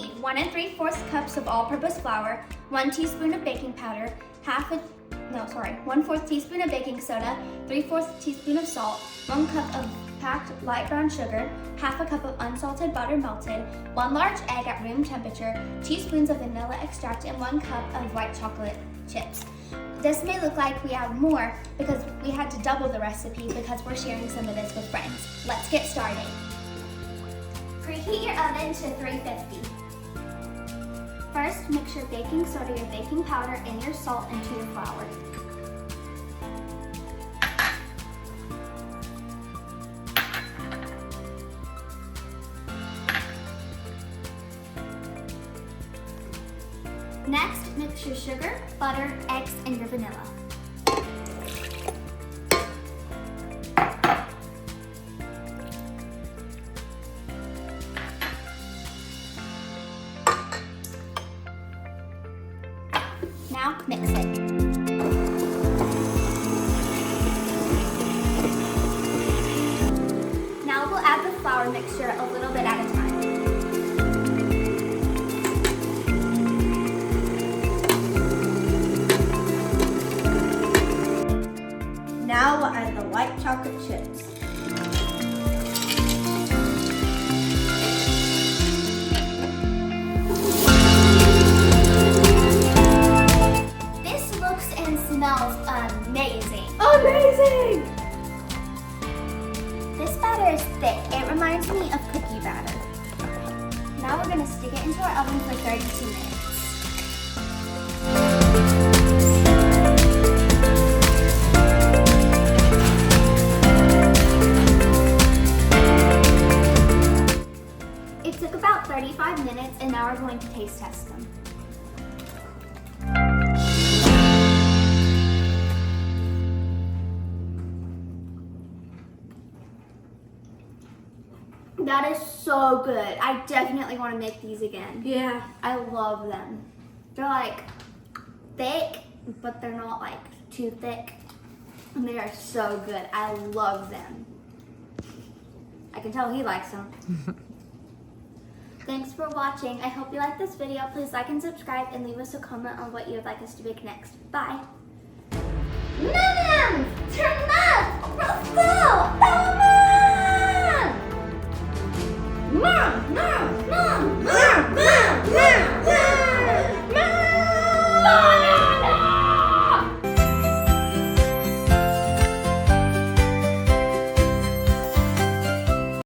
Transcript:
need 1 3/4 cups of all-purpose flour, 1 teaspoon of baking powder, 1/4 teaspoon of baking soda, 3/4 teaspoon of salt, 1 cup of packed light brown sugar, 1/2 cup of unsalted butter melted, 1 large egg at room temperature, teaspoons of vanilla extract, and 1 cup of white chocolate chips. This may look like we have more because we had to double the recipe because we're sharing some of this with friends. Let's get started. Preheat your oven to 350. First, mix your baking soda, your baking powder, and your salt into your flour. Next, mix your sugar, butter, eggs, and your vanilla. Now mix it. Now we'll add the flour mixture a little bit at a time. Now we'll add the white chocolate chips. This looks and smells amazing. Amazing! This batter is thick. It reminds me of cookie batter. Now we're going to stick it into our oven for 32 minutes. It took about 35 minutes, and now we're going to taste test them. That is so good. I definitely want to make these again. Yeah. I love them. They're like thick, but they're not like too thick. And they are so good. I love them. I can tell he likes them. Thanks for watching. I hope you liked this video. Please like and subscribe and leave us a comment on what you would like us to make next. Bye. Mom! Turn left! Let's go! Mom! Mom!